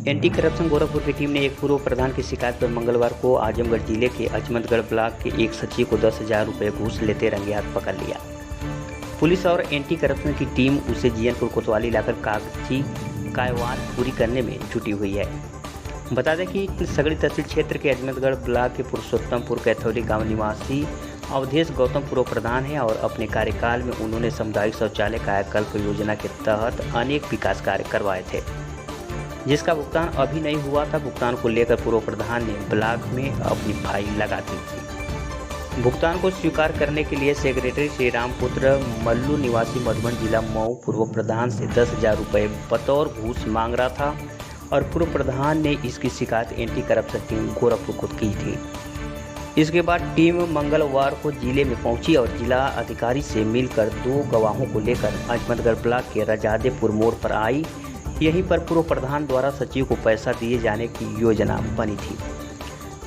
Anti corruption Gorakhpur की team ने एक पूर्व प्रधान की शिकायत पर मंगलवार को आजमगढ़ जिले के अजमतगढ़ ब्लॉक के एक सचिव को 10,000 रुपये घूस लेते रंगे हाथ पकड़ लिया। पुलिस और एंटी करप्शन की टीम उसे जीयनपुर कोतवाली लाकर कागजी कार्यवाही पूरी करने में जुटी हुई है। बता दें कि सगड़ी तहसील क्षेत्र के अजमतगढ़ ब्लॉक के पुरुषोत्तमपुर कैथौली गांव निवासी अवधेश गौतम पूर्व प्रधान है और अपने कार्यकाल में उन्होंने सामुदायिक शौचालय कायाकल्प योजना के तहत अनेक विकास कार्य करवाए थे, जिसका भुगतान अभी नहीं हुआ था। भुगतान को लेकर पूर्व प्रधान ने ब्लॉक में अपनी फाइल लगा दी थी। भुगतान को स्वीकार करने के लिए सेक्रेटरी श्री रामपुत्र मल्लू निवासी मधुबन जिला मऊ पूर्व प्रधान से 10,000 रुपये बतौर घूस मांग रहा था और पूर्व प्रधान ने इसकी शिकायत एंटी करप्शन टीम गोरखपुर को की थी। इसके बाद टीम मंगलवार को जिले में पहुंची और जिला अधिकारी से मिलकर 2 गवाहों को लेकर अजमतगढ़ ब्लॉक के रजादेपुर मोड़ पर आई। यहीं पर पूर्व प्रधान द्वारा सचिव को पैसा दिए जाने की योजना बनी थी।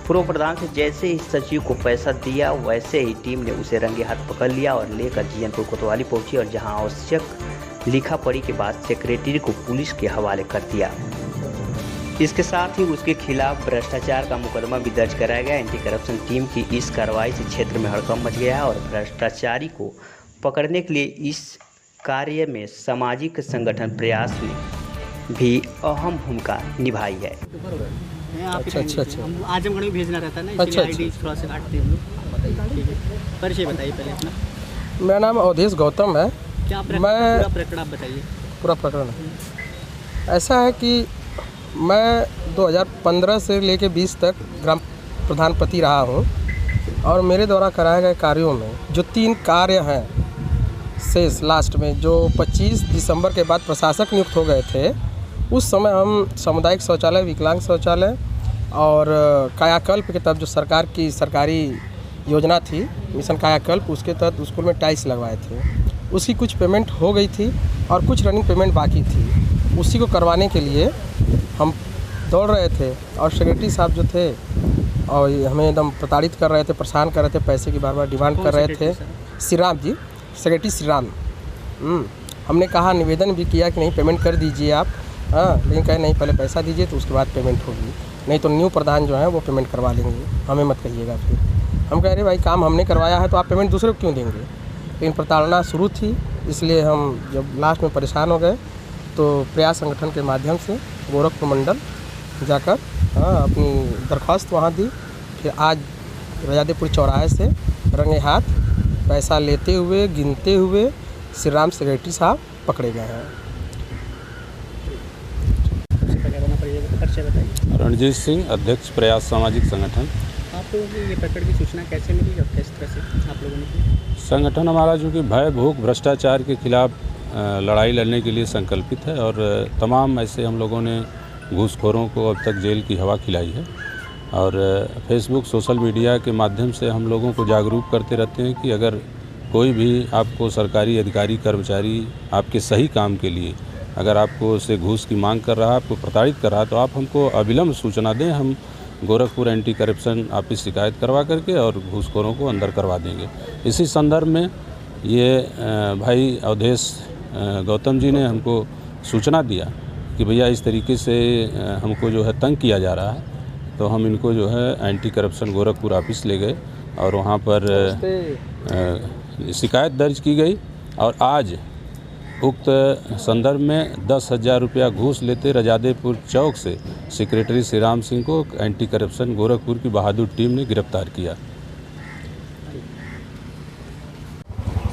पूर्व प्रधान से जैसे ही सचिव को पैसा दिया वैसे ही टीम ने उसे रंगे हाथ पकड़ लिया और लेकर जीयनपुर कोतवाली पहुंची और जहां आवश्यक लिखा पढ़ी के बाद सेक्रेटरी को पुलिस के हवाले कर दिया। इसके साथ ही उसके खिलाफ भ्रष्टाचार का मुकदमा भी दर्ज कराया गया। एंटी करप्शन टीम की इस कार्रवाई से क्षेत्र में हड़कंप मच गया और भ्रष्टाचारी को पकड़ने के लिए इस कार्य में सामाजिक संगठन प्रयास ने भी अहम भूमिका निभाई है। अच्छा। आजमगढ़ में भेजना रहता है ना, इसलिए आईडी थोड़ा सा काटते हैं लोग। परिचय बताइए पहले अपना। मेरा नाम अवधेश गौतम है। क्या पूरा प्रकरण आप बताइए। पूरा प्रकरण ऐसा है कि मैं 2015 से लेकर 20 तक ग्राम प्रधानपति रहा हूँ और मेरे द्वारा कराए गए कार्यों में जो 3 कार्य हैं शेष लास्ट में जो 25 दिसंबर के बाद प्रशासक नियुक्त हो गए थे, उस समय हम सामुदायिक शौचालय, विकलांग शौचालय और कायाकल्प के तहत जो सरकार की सरकारी योजना थी मिशन कायाकल्प, उसके तहत स्कूल में टाइल्स लगवाए थे। उसकी कुछ पेमेंट हो गई थी और कुछ रनिंग पेमेंट बाकी थी। उसी को करवाने के लिए हम दौड़ रहे थे और सेक्रेटरी साहब जो थे और हमें एकदम प्रताड़ित कर रहे थे, परेशान कर रहे थे, पैसे की बार डिमांड कर रहे थे। श्री राम जी, सेक्रेटरी श्री राम। हमने कहा, निवेदन भी किया कि नहीं पेमेंट कर दीजिए आप, लेकिन कहे नहीं पहले पैसा दीजिए तो उसके बाद पेमेंट होगी, नहीं तो न्यू प्रधान जो है वो पेमेंट करवा लेंगे, हमें मत कहिएगा। फिर हम कह रहे भाई काम हमने करवाया है तो आप पेमेंट दूसरे को क्यों देंगे। लेकिन प्रताड़ना शुरू थी, इसलिए हम जब लास्ट में परेशान हो गए तो प्रयास संगठन के माध्यम से गोरखपुर मंडल जाकर अपनी दरख्वास्त वहाँ दी। फिर आज रजादेपुर चौराहे से रंगे हाथ पैसा लेते हुए गिनते हुए श्री राम सेक्रेटरी साहब पकड़े गए हैं। रणजीत सिंह, अध्यक्ष प्रयास सामाजिक संगठन। आप लोगों को ये प्रकरण की सूचना कैसे मिली और किस तरह से आप लोगों ने? संगठन हमारा जो कि भय भूख भ्रष्टाचार के खिलाफ लड़ाई लड़ने के लिए संकल्पित है और तमाम ऐसे हम लोगों ने घूसखोरों को अब तक जेल की हवा खिलाई है और फेसबुक, सोशल मीडिया के माध्यम से हम लोगों को जागरूक करते रहते हैं कि अगर कोई भी आपको सरकारी अधिकारी, कर्मचारी आपके सही काम के लिए अगर आपको उससे घूस की मांग कर रहा है, आपको प्रताड़ित कर रहा है, तो आप हमको अविलंब सूचना दें। हम गोरखपुर एंटी करप्शन ऑफिस शिकायत करवा करके और घूसखोरों को अंदर करवा देंगे। इसी संदर्भ में ये भाई अवधेश गौतम जी ने हमको सूचना दिया कि भैया इस तरीके से हमको जो है तंग किया जा रहा है, तो हम इनको जो है एंटी करप्शन गोरखपुर ऑफिस ले गए और वहाँ पर शिकायत दर्ज की गई और आज उक्त संदर्भ में 10,000 रुपया घूस लेते रजादेपुर चौक से सेक्रेटरी श्री राम सिंह को एंटी करप्शन गोरखपुर की बहादुर टीम ने गिरफ्तार किया।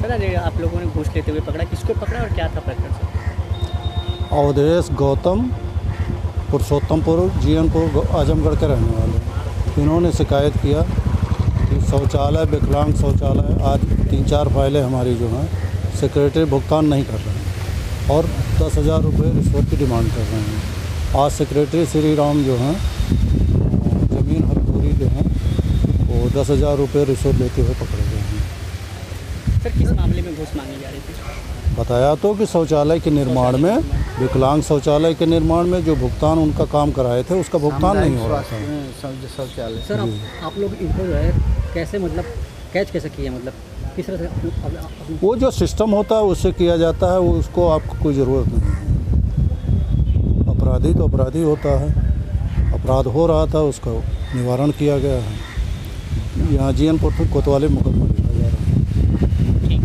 सर, आप लोगों ने घूस लेते हुए पकड़ा, किसको पकड़ा और क्या था प्रकरण? अवधेश गौतम, पुरुषोत्तमपुर, जीयनपुर, आजमगढ़ के रहने वाले। इन्होंने शिकायत किया कि शौचालय, विकलांग शौचालय, आज 3-4 फाइलें हमारी जो हैं सेक्रेटरी भुगतान नहीं कर रहे हैं और 10,000 रुपये रिश्वत की डिमांड कर रहे हैं। आज सेक्रेटरी श्री राम जो हैं ज़मीन हरपूरी के हैं, वो 10,000 रुपये रिश्वत लेते हुए पकड़े गए हैं। सर, किस मामले में घूस मांगी जा रही थी? बताया तो कि शौचालय के निर्माण में, विकलांग शौचालय के निर्माण में जो भुगतान उनका काम कराए थे उसका भुगतान नहीं हो रहा था। शौचालय सर, आप लोग इनको जो है कैसे मतलब कैच कैसे किया, मतलब किस तरह से? वो जो सिस्टम होता है उससे किया जाता है, वो उसको आपको कोई ज़रूरत नहीं है। अपराधी तो अपराधी होता है, अपराध हो रहा था उसका निवारण किया गया है। यहाँ जीएनपुर कोतवाली मुकदमा लिखा जा रहा है। ठीक